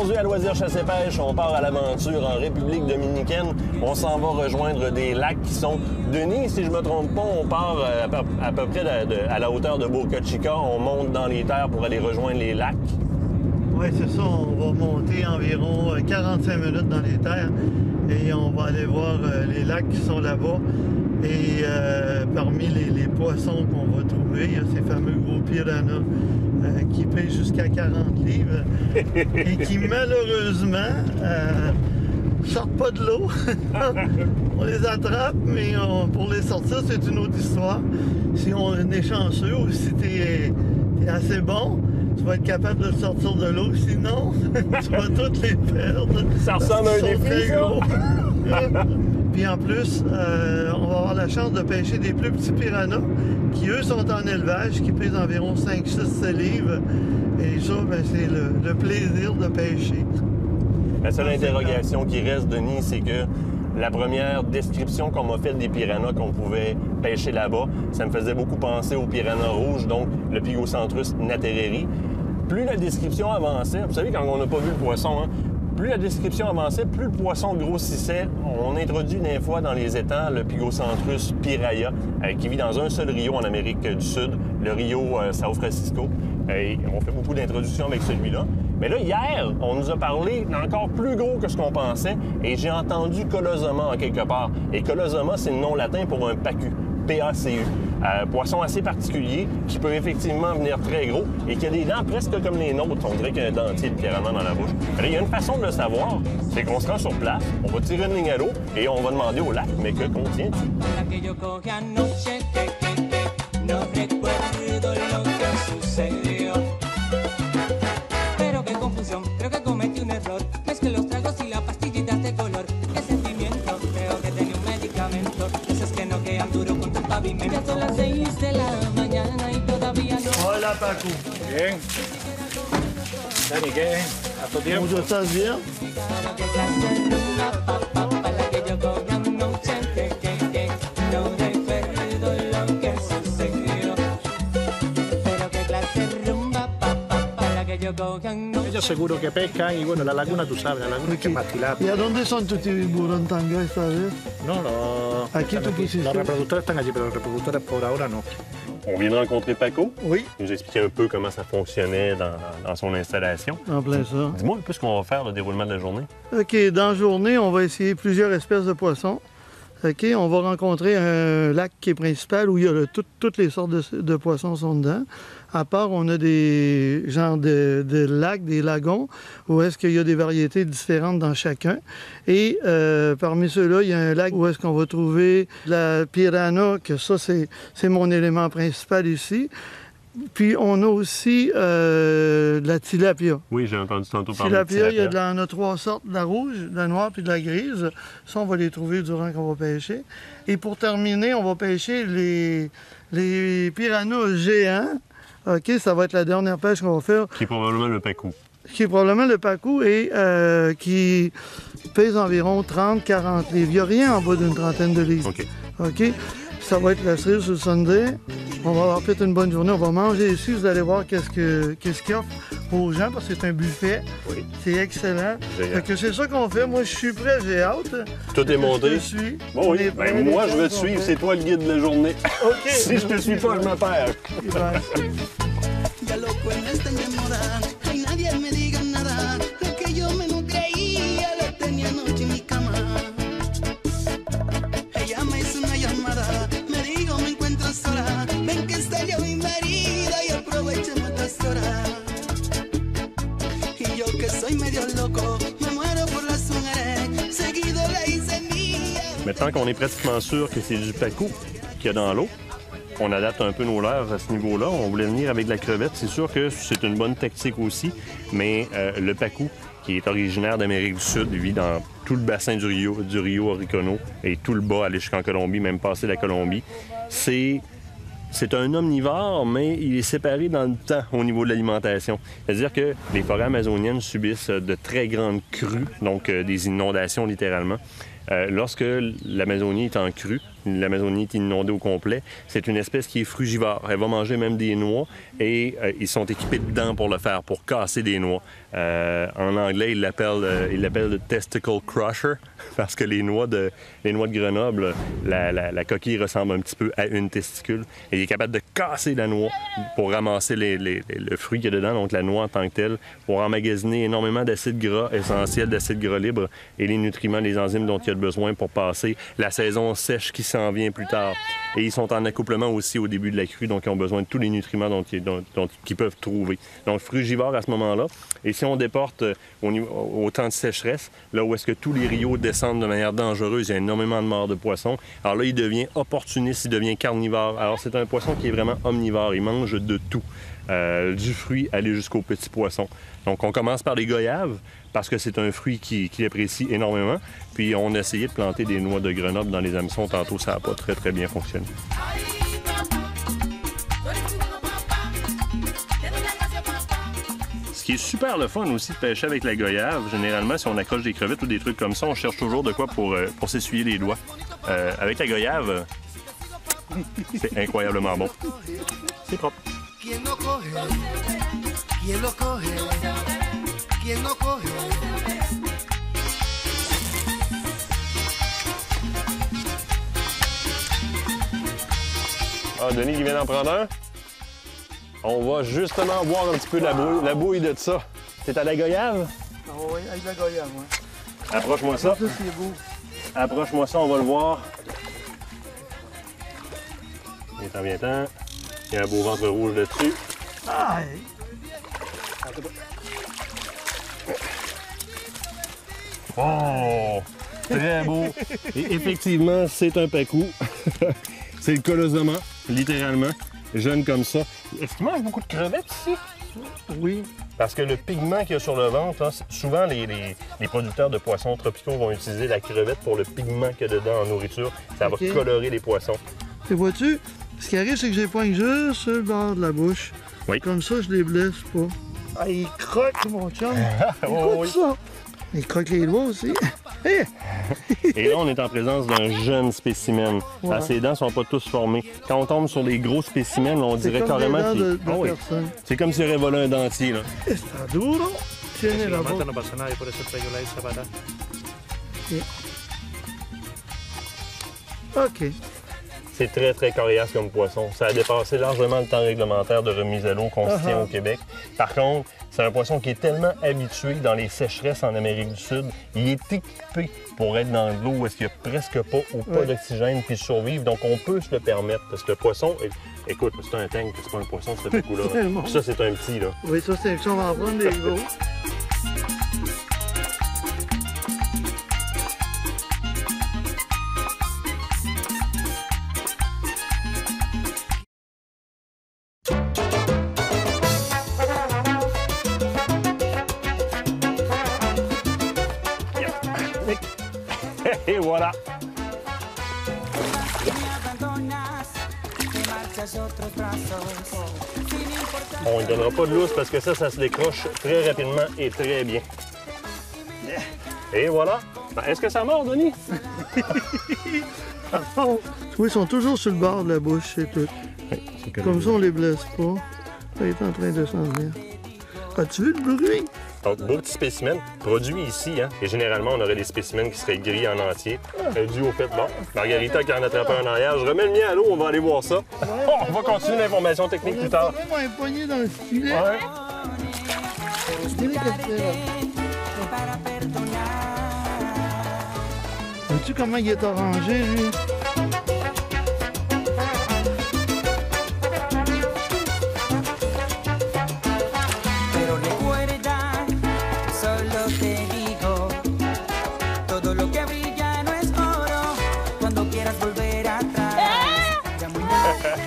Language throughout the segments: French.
Aujourd'hui, à Loisirs Chasse et Pêche, on part à l'aventure en République dominicaine. On s'en va rejoindre des lacs qui sont, Denis, si je me trompe pas, on part à peu près à la hauteur de Boca Chica. On monte dans les terres pour aller rejoindre les lacs. Oui, c'est ça. On va monter environ 45 minutes dans les terres et on va aller voir les lacs qui sont là-bas. Et parmi les poissons qu'on va trouver, il y a ces fameux gros piranhas qui pèsent jusqu'à 40 livres et qui malheureusement sortent pas de l'eau. On les attrape, mais pour les sortir, c'est une autre histoire. Si on est chanceux ou si tu es assez bon, tu vas être capable de le sortir de l'eau, sinon tu vas toutes les perdre. Ça ressemble à un défi, ça! Puis en plus, on va avoir la chance de pêcher des plus petits piranhas qui, eux, sont en élevage, qui pèsent environ 5, 6, 7 livres. Et ça, ben, c'est le plaisir de pêcher. La seule interrogation qui reste, Denis, c'est que la première description qu'on m'a faite des piranhas qu'on pouvait pêcher là-bas, ça me faisait beaucoup penser aux piranhas rouges, donc le Pygocentrus natereri. Plus la description avançait, vous savez, quand on n'a pas vu le poisson, hein, plus la description avançait, plus le poisson grossissait. On introduit des fois dans les étangs le Pygocentrus piraya, qui vit dans un seul rio en Amérique du Sud, le rio São Francisco. Et on fait beaucoup d'introductions avec celui-là. Mais là, hier, on nous a parlé d'encore plus gros que ce qu'on pensait, et j'ai entendu Colosoma en quelque part. Et Colosoma, c'est le nom latin pour un pacu, P-A-C-U. Poisson assez particulier, qui peut effectivement venir très gros et qui a des dents presque comme les nôtres. On dirait qu'il y a un dentier littéralement dans la bouche. Mais là, il y a une façon de le savoir, c'est qu'on se rend sur place, on va tirer une ligne à l'eau et on va demander au lac, mais que contient-il? Hola, Paco. Bien. Dani, ¿qué? ¿Cuánto tiempo? ¿Cómo estás bien? Ellos seguro que pescan y bueno, la laguna tú sabes, la laguna es que es más ¿Y tilapia. a dónde son tus tiburones tanga esta vez? No, Aquí tú quisiste. los reproductores están allí, pero los reproductores por ahora no. On vient de rencontrer Paco. Oui. Il nous expliquait un peu comment ça fonctionnait dans son installation. En plein ça. Dis-moi un peu ce qu'on va faire, le déroulement de la journée. OK, dans la journée, on va essayer plusieurs espèces de poissons. OK, on va rencontrer un lac qui est principal où il y a toutes les sortes de poissons sont dedans. À part, on a des genres de lacs, des lagons, où est-ce qu'il y a des variétés différentes dans chacun. Et parmi ceux-là, il y a un lac où est-ce qu'on va trouver la piranha, que ça, c'est mon élément principal ici. Puis on a aussi de la tilapia. Oui, j'ai entendu tantôt parler de Tilapia, tilapia. il y a a 3 sortes, de la rouge, de la noire puis de la grise. Ça, on va les trouver durant qu'on va pêcher. Et pour terminer, on va pêcher les piranhas géants. OK, ça va être la dernière pêche qu'on va faire, Qui est probablement le Paco. qui est probablement le pacou et qui pèse environ 30-40 livres. Il n'y a rien en bas d'une trentaine de livres. OK. OK? Ça va être la cerise sur le Sunday. On va avoir peut-être une bonne journée. On va manger ici. Vous allez voir qu'est-ce qu'il offre aux gens parce que c'est un buffet. Oui. C'est excellent. Génial. Fait que c'est ça qu'on fait. Moi, je suis prêt. J'ai hâte. Tout est monté. Je te suis. Bon, On oui. est prêt, Ben, moi, les je vais te choses sont suivre. faites. C'est toi le guide de la journée. OK. Si je te suis pas, je me perds. Bye. Ya loco en esta enamorada, ay nadie me diga nada, lo que yo me no creía lo tenía anoche en mi cama. Ella me hizo una llamada, me dijo me encuentro sola, ven que está yo invadida y aprovechemos estas horas. Y yo que soy medio loco, me muero por las mujeres, seguido la hice mía. Maintenant qu'on est pratiquement sûr que c'est du Paco qu'il y a dans l'eau, on adapte un peu nos leurres à ce niveau-là. On voulait venir avec de la crevette. C'est sûr que c'est une bonne tactique aussi, mais le Pacu, qui est originaire d'Amérique du Sud, vit dans tout le bassin du rio Oricono et tout le bas, aller jusqu'en Colombie, même passer la Colombie. C'est un omnivore, mais il est séparé dans le temps au niveau de l'alimentation. C'est-à-dire que les forêts amazoniennes subissent de très grandes crues, donc des inondations littéralement. Lorsque l'Amazonie est en crue, l'Amazonie est inondée au complet. C'est une espèce qui est frugivore. Elle va manger même des noix et ils sont équipés de dents pour le faire, pour casser des noix. En anglais, ils l'appellent le testicle crusher parce que les noix de Grenoble, la coquille ressemble un petit peu à une testicule. Et il est capable de casser la noix pour ramasser le fruit qu'il y a dedans, donc la noix en tant que telle, pour emmagasiner énormément d'acides gras essentiels, d'acides gras libres et les nutriments, les enzymes dont il y a besoin pour passer la saison sèche qui s'en vient plus tard. Et ils sont en accouplement aussi au début de la crue, donc ils ont besoin de tous les nutriments qu'ils peuvent trouver. Donc frugivore à ce moment-là. Et si on déporte au temps de sécheresse, là où est-ce que tous les rios descendent de manière dangereuse, il y a énormément de morts de poissons. Alors là, il devient opportuniste, il devient carnivore. Alors c'est un poisson qui est vraiment omnivore, il mange de tout. Du fruit aller jusqu'aux petits poissons. Donc on commence par les goyaves parce que c'est un fruit qu'il apprécie énormément. Puis on a essayé de planter des noix de Grenoble dans les hameçons. Tantôt, ça n'a pas très bien fonctionné. Ce qui est super le fun aussi de pêcher avec la goyave, généralement, si on accroche des crevettes ou des trucs comme ça, on cherche toujours de quoi pour s'essuyer les doigts. Avec la goyave, c'est incroyablement bon. C'est propre. ¿Quién lo coge? ¿Quién lo coge? ¿Quién lo coge? Ah, Denis qui vient d'en prendre un. On va justement boire un petit peu la bouille de ça. C'est à la goyave? Ah oui, avec la goyave, oui. Approche-moi ça. Ça, c'est beau. Approche-moi ça, on va le voir. Viens-t'en, viens-t'en. Il y a un beau ventre rouge dessus. Aïe! Oh! Très beau. Et effectivement, c'est un pacou. C'est le colosoma, littéralement. Jeune comme ça. Est-ce qu'il mange beaucoup de crevettes ici? Oui. Parce que le pigment qu'il y a sur le ventre, là, souvent les producteurs de poissons tropicaux vont utiliser la crevette pour le pigment qu'il y a dedans en nourriture. Ça va colorer les poissons. Et vois-tu, ce qui arrive, c'est que je les poigne juste sur le bord de la bouche. Oui. Comme ça, je les blesse pas. Ah, il croque, mon chum. Écoute oui. ça. Il croque les doigts aussi. Et là, on est en présence d'un jeune spécimen. Ouais. Ses dents ne sont pas tous formées. Quand on tombe sur les gros spécimens, on C'est dirait comme carrément des dents qu'il... de Ah oui. personne. C'est comme s'il aurait volé un dentier, là. Está duro. Tiene la Mata boca. no pasa nada y por eso traigo la esa para. OK. C'est très coriace comme poisson. Ça a dépassé largement le temps réglementaire de remise à l'eau qu'on se tient au Québec. Par contre, c'est un poisson qui est tellement habitué dans les sécheresses en Amérique du Sud. Il est équipé pour être dans de l'eau où est-ce qu'il n'y a presque pas ou pas d'oxygène puis survivre. Donc, on peut se le permettre parce que le poisson... Écoute, c'est un tank, c'est pas un poisson, ce coup-là. Puis ça, c'est un petit, là. Oui, ça, c'est on va en prendre des gros. Et voilà! On ne donnera pas de lousse parce que ça se décroche très rapidement et très bien. Et voilà! Ben, est-ce que ça mord, Denis? Oui, ils sont toujours sur le bord de la bouche, c'est tout. Oui, Comme ça, on les blesse pas. Ça est en train de s'en venir. As-tu vu le bruit? Donc, beau petit spécimen, produit ici, hein? Et généralement, on aurait des spécimens qui seraient gris en entier, dû au fait, bon, Margarita qui en attrape un en arrière. Je remets le mien à l'eau, on va aller voir ça. On va continuer l'information technique plus tard. Vraiment un poignet dans le filet. Ouais. Tiene que ser. Vois-tu comment il est orangé, lui? Pero recuerda, solo te digo, todo lo que brilla no es oro. Cuando quieras volver atrás, ya muy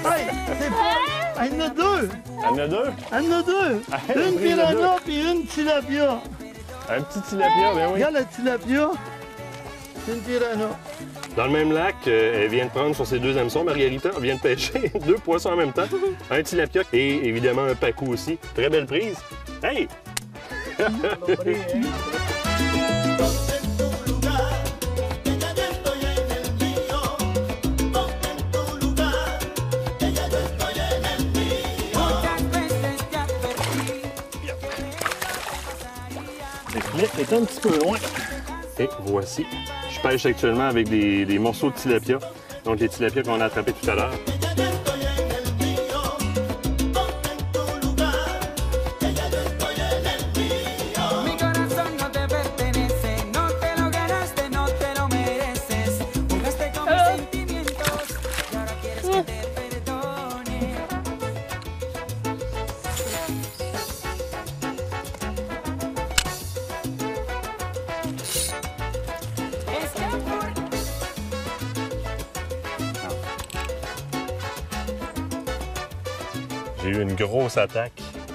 Hey, c'est pas... Il y en a deux! Il y en a deux? Il y en a deux! Elle a Une pris les deux. piranha puis une tilapia. Un petit tilapia, ben oui. Regarde la tilapia. C'est une piranha. Dans le même lac, elle vient de prendre sur ses deux hameçons, Margarita vient de pêcher deux poissons en même temps. Un tilapia et évidemment un pacou aussi. Très belle prise. Hey! filet est un petit peu loin. Et voici. Je pêche actuellement avec des morceaux de tilapia. Donc les tilapias qu'on a attrapés tout à l'heure. Mi corazón no te pertenece, no te lo ganaste, no te lo mereces. Jugaste con mis sentimientos y ahora quieres que te perdone. Es que amor. J'ai eu une grosse attaque.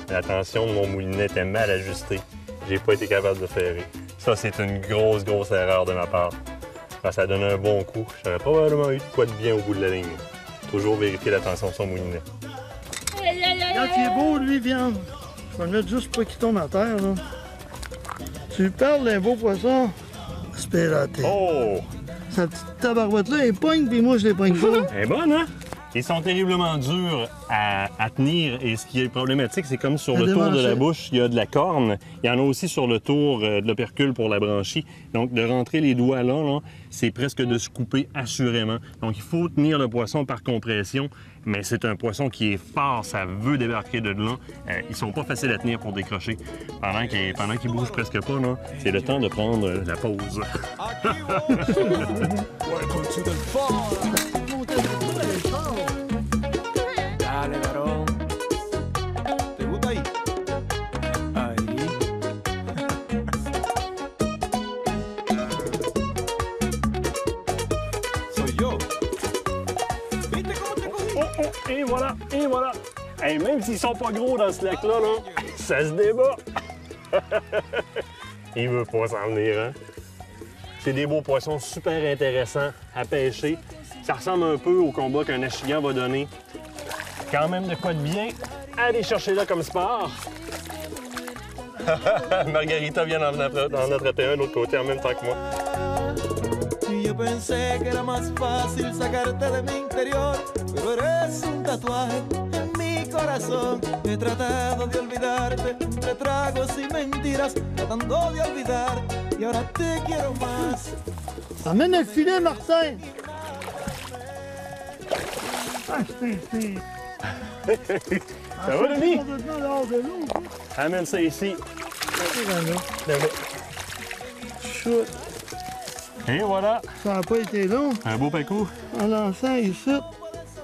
La tension de mon moulinet était mal ajustée. J'ai pas été capable de ferrer. Ça, c'est une grosse erreur de ma part. Quand ça donne un bon coup, j'aurais probablement eu de quoi de bien au bout de la ligne. Toujours vérifier la tension de son moulinet. Regarde qu'il est beau, lui, viande. Je vais le mettre juste pour qu'il tombe à terre, là. Tu lui parles d'un beau poisson? Spératé. Oh! Sa petite tabarouette-là, elle pogne, puis moi, je les pogne pas. Elle est bonne, hein? Ils sont terriblement durs à tenir et ce qui est problématique, c'est comme sur le tour de la bouche, il y a de la corne. Il y en a aussi sur le tour de l'opercule pour la branchie. Donc, de rentrer les doigts là, c'est presque de se couper assurément. Donc, il faut tenir le poisson par compression, mais c'est un poisson qui est fort, ça veut débarquer de là. Ils sont pas faciles à tenir pour décrocher. Pendant qu'ils bougent presque pas, là, c'est le temps de prendre la pause. Dale, varón. ¿Te gusta ahí? Ahí. Soy yo. ¿Viste cómo te cogí? Oh, et voilà, et voilà. Hey, même s'ils sont pas gros dans ce lac-là, ça se débat. Il veut pas s'en venir, hein? C'est des beaux poissons super intéressants à pêcher. Ça ressemble un peu au combat qu'un achillant va donner. Quand même de quoi de bien aller chercher là comme sport. Margarita vient d'en attraper un de l'autre côté en même temps que moi. Y yo pensé que era más fácil sacarte de mi interior, pero eres un tatuaje en mi corazón. He tratado de olvidarte entre tragos y mentiras, tratando de olvidar, y ahora te quiero más. Amène le filet, Martin! Ah, c'est... Ça va, Denis? Complètement dehors de l'eau. Amène ça ici. Chut, Et voilà, ça n'a pas été long. un beau pacou. En lançant ici.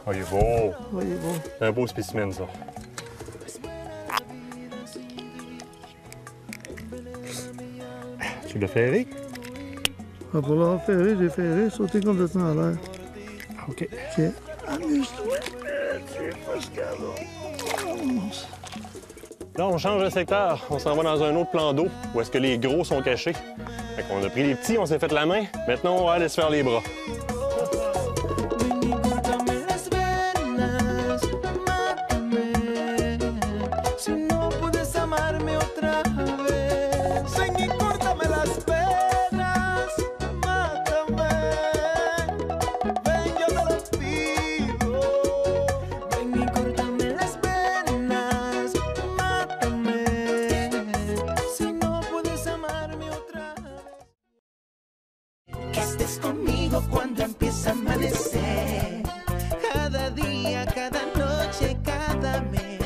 Oh, il est beau. Oui, bon. C'est un beau spécimen, ça. Tu l'as ferré? Ah, pour l'avoir ferré, j'ai ferré, sauté complètement à l'air. OK. OK. Amuse-toi. Tu es pas ce gars-là. Là, on change de secteur. On s'en va dans un autre plan d'eau où est-ce que les gros sont cachés. Fait qu'on a pris les petits, on s'est fait la main. Maintenant, on va aller se faire les bras. Ven y córtame las venas, mátame. Si no puedes amarme otra vez. Ven y córtame las venas, mátame. Ven, yo te lo pido. Ven y córtame las venas, mátame. Si no puedes amarme otra vez. Que estés conmigo cuando empieza a amanecer. Cada día, cada noche, cada mes.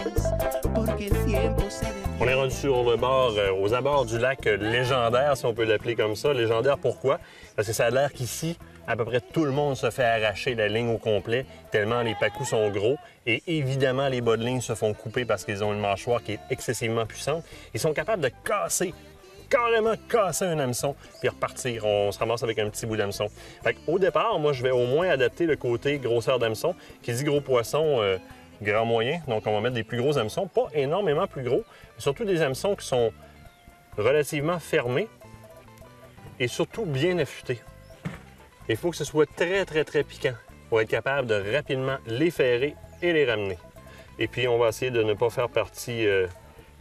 Porque el tiempo se detiene. On est rendu sur le bord, aux abords du lac légendaire, si on peut l'appeler comme ça. Légendaire, pourquoi? Parce que ça a l'air qu'ici, à peu près tout le monde se fait arracher la ligne au complet, tellement les pacous sont gros. Et évidemment, les bas de ligne se font couper parce qu'ils ont une mâchoire qui est excessivement puissante. Ils sont capables de carrément casser un hameçon, puis repartir. On se ramasse avec un petit bout d'hameçon. Au départ, moi, je vais au moins adapter le côté grosseur d'hameçon, qui dit gros poisson, grand moyen. Donc, on va mettre des plus gros hameçons, pas énormément plus gros, mais surtout des hameçons qui sont relativement fermés et surtout bien affûtés. Il faut que ce soit très, très, très piquant pour être capable de rapidement les ferrer et les ramener. Et puis, on va essayer de ne pas faire partie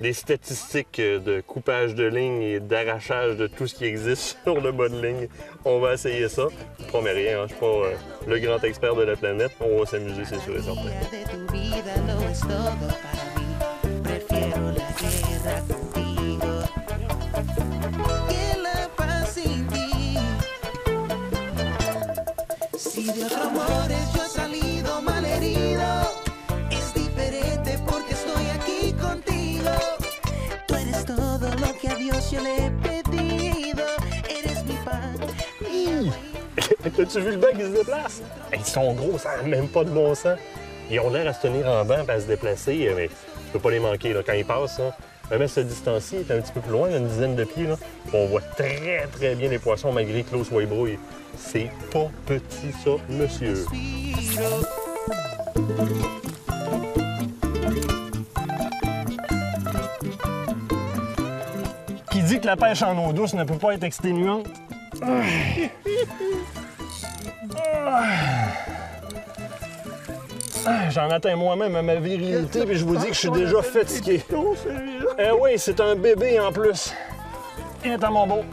des statistiques de coupage de ligne et d'arrachage de tout ce qui existe sur le bas de ligne. On va essayer ça. Je ne promets rien, hein? Je ne suis pas le grand expert de la planète. On va s'amuser, c'est sûr et certain. De tu vida lo es todo para mí. Prefiero la guerra contigo. Si de otros amores yo he salido malherido, es diferente porque estoy aquí contigo. Tú eres todo lo que a Dios yo le he pedido. Eres mi pan. T'as-tu vu le banc qui se déplace? Hey, ils sont gros, ça n'a même pas de bon sens. Ils ont l'air à se tenir en banc et à se déplacer, mais tu peux pas les manquer là, quand ils passent. Hein. Même à ce distance-ci, il est un petit peu plus loin, une dizaine de pieds. Là. On voit très très bien les poissons malgré que l'eau soit brouille. C'est pas petit ça, monsieur. Qui dit que la pêche en eau douce ne peut pas être exténuante? J'en atteins moi-même à ma virilité, puis je vous dis que je suis déjà fatigué. Eh oui, c'est un bébé en plus. Et attends, mon beau.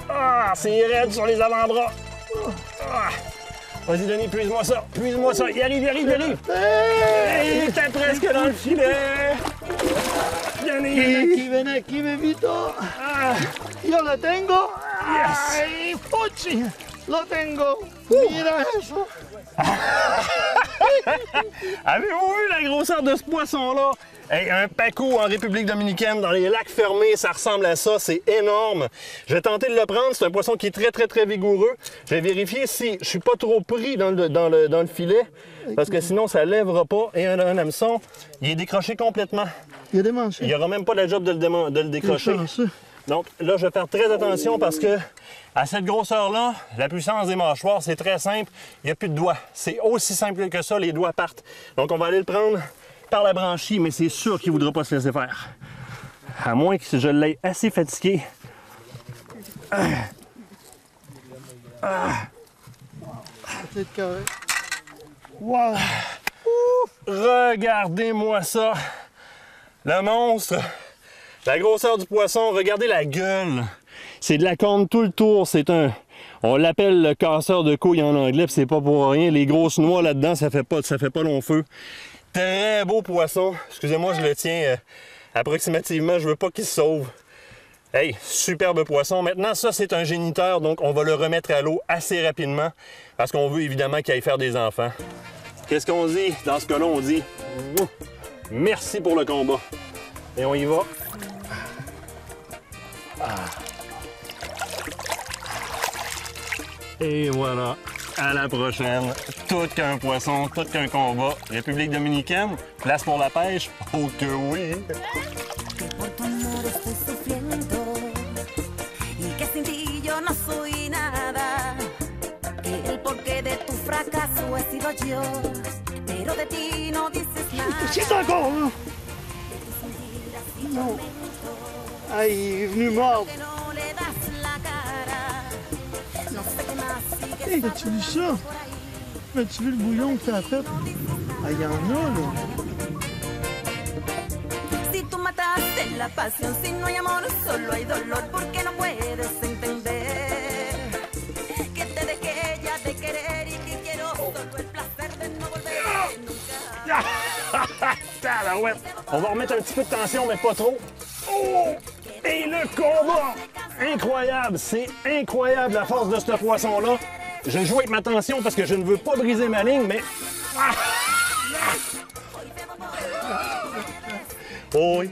Ah, c'est raide sur les avant-bras. Ah. Vas-y, Denis, puise-moi ça. Puise-moi ça. Il arrive, il arrive, il arrive. Hey, il était presque dans le filet. Denis. Ven aquí, bebito. Ah. Yo lo tengo. Yes. Ay, Pochi. Lo tengo. Mira eso. Avez-vous vu la grosseur de ce poisson-là? Hey, un pacu en République dominicaine, dans les lacs fermés, ça ressemble à ça, c'est énorme. J'ai tenté de le prendre, c'est un poisson qui est très, très, très vigoureux. J'ai vérifié si je suis pas trop pris dans le filet, parce que sinon, ça lèvera pas. Et un hameçon, il est décroché complètement. Il y a des manches. Il n'y aura même pas la job de le décrocher. Donc là, je vais faire très attention parce que à cette grosseur-là, la puissance des mâchoires, c'est très simple. Il n'y a plus de doigts. C'est aussi simple que ça, les doigts partent. Donc on va aller le prendre par la branchie, mais c'est sûr qu'il ne voudra pas se laisser faire. À moins que je l'aie assez fatigué. C'est correct. Wow! Regardez-moi ça! Le monstre! La grosseur du poisson, regardez la gueule! C'est de la corne tout le tour, c'est un... On l'appelle le casseur de couilles en anglais, puis c'est pas pour rien. Les grosses noix là-dedans, ça fait pas long feu. Très beau poisson. Excusez-moi, je le tiens approximativement, je veux pas qu'il se sauve. Hey, superbe poisson. Maintenant, ça, c'est un géniteur, donc on va le remettre à l'eau assez rapidement, parce qu'on veut évidemment qu'il aille faire des enfants. Qu'est-ce qu'on dit? Dans ce cas-là, on dit merci pour le combat. Et on y va. Et voilà, à la prochaine. Tout qu'un poisson, tout qu'un combat. République dominicaine, place pour la pêche? Oh que oui! Por tu amor estoy sufriendo y que sin ti yo no soy nada. Que el porqué de tu fracaso he sido yo, pero de ti no dices nada. C'est encore là! Non! Ah, il est venu mordre! No le das la cara. No sé qué más sigues Hey, as-tu vu ça? As-tu vu le bouillon que ça a fait? Ah, il y en a, là! Si tú mataste la pasión, si no hay amor, solo hay dolor, porque no puedes entender que te dejé ya de querer y que quiero solo el placer de no volver nunca. On va remettre un petit peu de tension, mais pas trop. Oh! Et le combat! Incroyable! C'est incroyable la force de ce poisson-là. Je joue avec ma tension parce que je ne veux pas briser ma ligne, mais... Oh oui!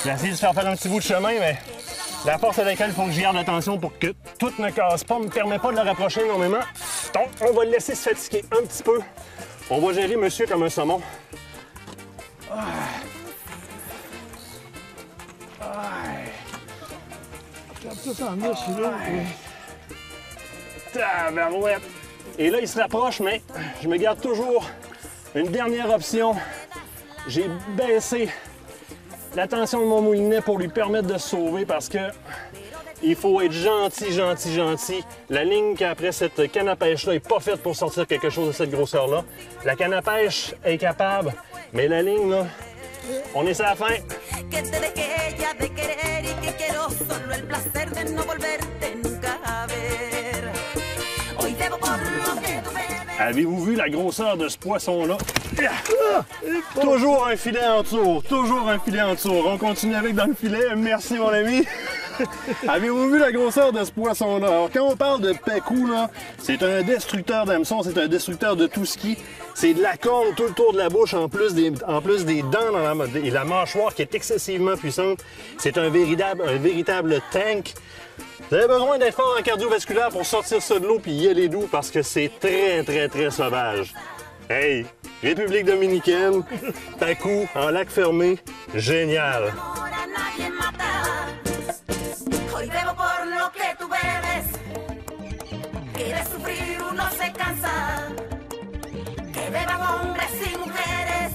J'ai essayé de faire un petit bout de chemin, mais la force avec laquelle il faut que j'y garde l'attention pour que tout ne casse pas ne me permet pas de le rapprocher énormément. Donc, on va le laisser se fatiguer un petit peu. On va gérer monsieur comme un saumon. Regarde ça, ça en a, celui-là. Tabarouette! Et là, il se rapproche, mais je me garde toujours une dernière option. J'ai baissé la tension de mon moulinet pour lui permettre de se sauver parce que il faut être gentil, gentil, gentil. La ligne qu'après cette canne à pêche-là n'est pas faite pour sortir quelque chose de cette grosseur-là. La canne à pêche est capable, mais la ligne, là, on est sur la fin. Que te dejé ya de querer y que quiero solo el placer de no volverte nunca a ver. Hoy debo por lo que tú me... Avez-vous vu la grosseur de ce poisson-là? Toujours un filet en tour, toujours un filet en tour. On continue avec dans le filet. Merci, mon ami. Avez-vous vu la grosseur de ce poisson-là? Alors, quand on parle de pecou, là, c'est un destructeur d'hameçons, c'est un destructeur de tout ski. C'est de la corne tout le tour de la bouche, en plus des dents dans et la mâchoire qui est excessivement puissante. C'est un véritable tank. Vous avez besoin d'être fort en cardiovasculaire pour sortir ça de l'eau puis y aller doux parce que c'est très, très, très sauvage. Hey, République dominicaine, pecou, en lac fermé, génial. Ahora nadie mata. Hoy bebo por lo que tú bebes. Quieres sufrir, uno se cansa. Que beban hombres y mujeres.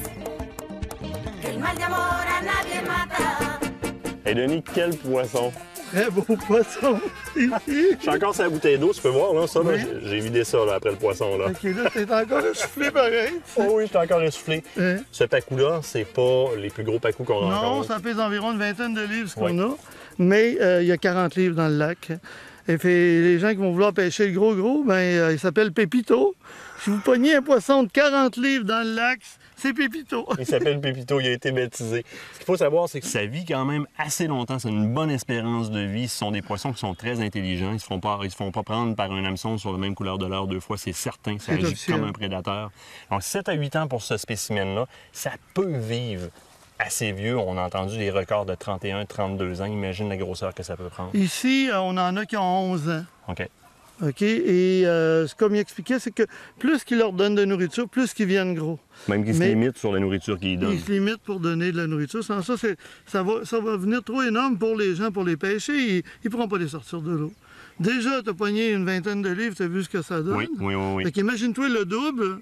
Que el mal de amor a nadie mata. Hey Denis, quel poisson! Très beau poisson. Je suis encore sur la bouteille d'eau, tu peux voir, là, ça, là, j'ai vidé ça là, après le poisson. Là. OK, là, t'es encore essoufflé pareil. Oh oui, je suis encore essoufflé. Hein? Ce pacou-là, c'est pas les plus gros pacous qu'on Non, rencontre. ça pèse environ une vingtaine de livres, ce qu'on a. Mais il y a 40 livres dans le lac. Et puis, les gens qui vont vouloir pêcher le gros, ben, il s'appelle Pépito. Si vous pognez un poisson de 40 livres dans le lac, c'est Pépito. Il s'appelle Pépito, il a été baptisé. Ce qu'il faut savoir, c'est que ça vit quand même assez longtemps. C'est une bonne espérance de vie. Ce sont des poissons qui sont très intelligents. Ils ne se font pas prendre par un hameçon sur la même couleur de l'heure 2 fois, c'est certain. Ça agit officiel. comme un prédateur. Donc, 7 à 8 ans pour ce spécimen-là, ça peut vivre assez vieux. On a entendu des records de 31, 32 ans. Imagine la grosseur que ça peut prendre. Ici, on en a qui ont 11 ans. OK. OK? Et comme il expliquait, c'est que plus qu'il leur donne de nourriture, plus qu'ils viennent gros. Même qu'ils se limitent sur la nourriture qu'ils donnent. Ils se limitent pour donner de la nourriture. Sans ça, ça va venir trop énorme pour les gens, pour les pêcher. Ils ne pourront pas les sortir de l'eau. Déjà, tu as pogné une vingtaine de livres, tu as vu ce que ça donne. Oui. Fait qu'imagine-toi le double.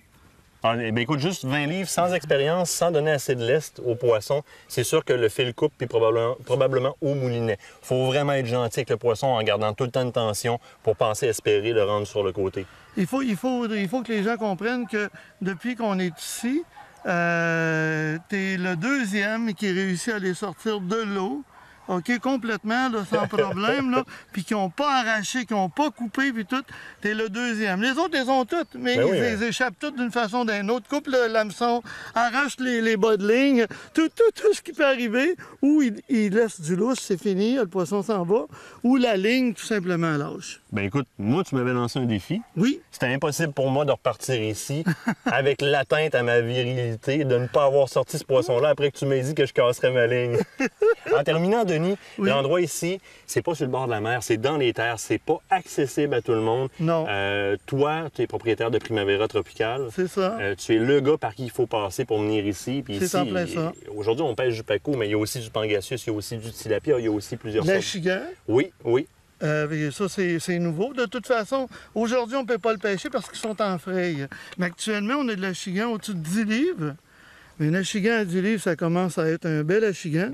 Ah, bien, écoute, juste 20 livres, sans expérience, sans donner assez de lest aux poissons, c'est sûr que le fil coupe, puis probablement au moulinet. Il faut vraiment être gentil avec le poisson en gardant tout le temps une tension pour penser espérer le rendre sur le côté. Il faut que les gens comprennent que depuis qu'on est ici, t'es le deuxième qui réussit à les sortir de l'eau. OK, complètement, là, sans problème, là, puis qui n'ont pas arraché, qui n'ont pas coupé, puis tout, t'es le deuxième. Les autres, les ont toutes, mais ils échappent toutes d'une façon ou d'une autre. Coupent l'hameçon, arrachent les bas de ligne, tout ce qui peut arriver, ou ils laissent du lousse, c'est fini, le poisson s'en va, ou la ligne, tout simplement, lâche. Ben écoute, moi, tu m'avais lancé un défi. Oui. C'était impossible pour moi de repartir ici avec l'atteinte à ma virilité, de ne pas avoir sorti ce poisson-là après que tu m'aies dit que je casserais ma ligne. En terminant, Denis, l'endroit ici, c'est pas sur le bord de la mer, c'est dans les terres, c'est pas accessible à tout le monde. Non. Toi, tu es propriétaire de Primavera Tropical. C'est ça. Tu es le gars par qui il faut passer pour venir ici. Puis C'est ici, en plein ça. Aujourd'hui, on pêche du pacou, mais il y a aussi du pangasius, il y a aussi du tilapia, il y a aussi plusieurs La sortes. chigan. Oui. Ça, c'est nouveau. De toute façon, aujourd'hui, on ne peut pas le pêcher parce qu'ils sont en fraye. Mais actuellement, on a de l'achigan au-dessus de 10 livres. Mais un achigan à 10 livres, ça commence à être un bel achigan.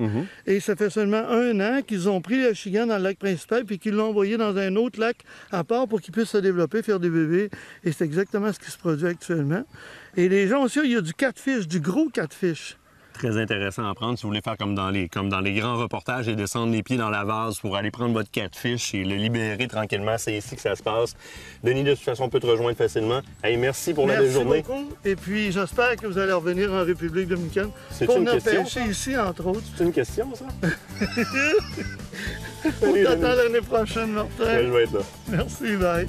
Et ça fait seulement 1 an qu'ils ont pris l'achigan dans le lac principal puis qu'ils l'ont envoyé dans un autre lac à part pour qu'il puisse se développer, faire des bébés. Et c'est exactement ce qui se produit actuellement. Et les gens aussi, il y a du catfish, du gros catfish. Très intéressant à prendre si vous voulez faire comme dans les grands reportages et descendre les pieds dans la vase pour aller prendre votre catfish et le libérer tranquillement. C'est ici que ça se passe. Denis, de toute façon, on peut te rejoindre facilement. Hey, merci pour la belle journée. Merci beaucoup. Et puis, j'espère que vous allez revenir en République dominicaine pour une venir question, pêcher ici, entre autres. C'est une question, ça? On t'attend l'année prochaine, Martin. Ouais, je vais être là. Merci, bye.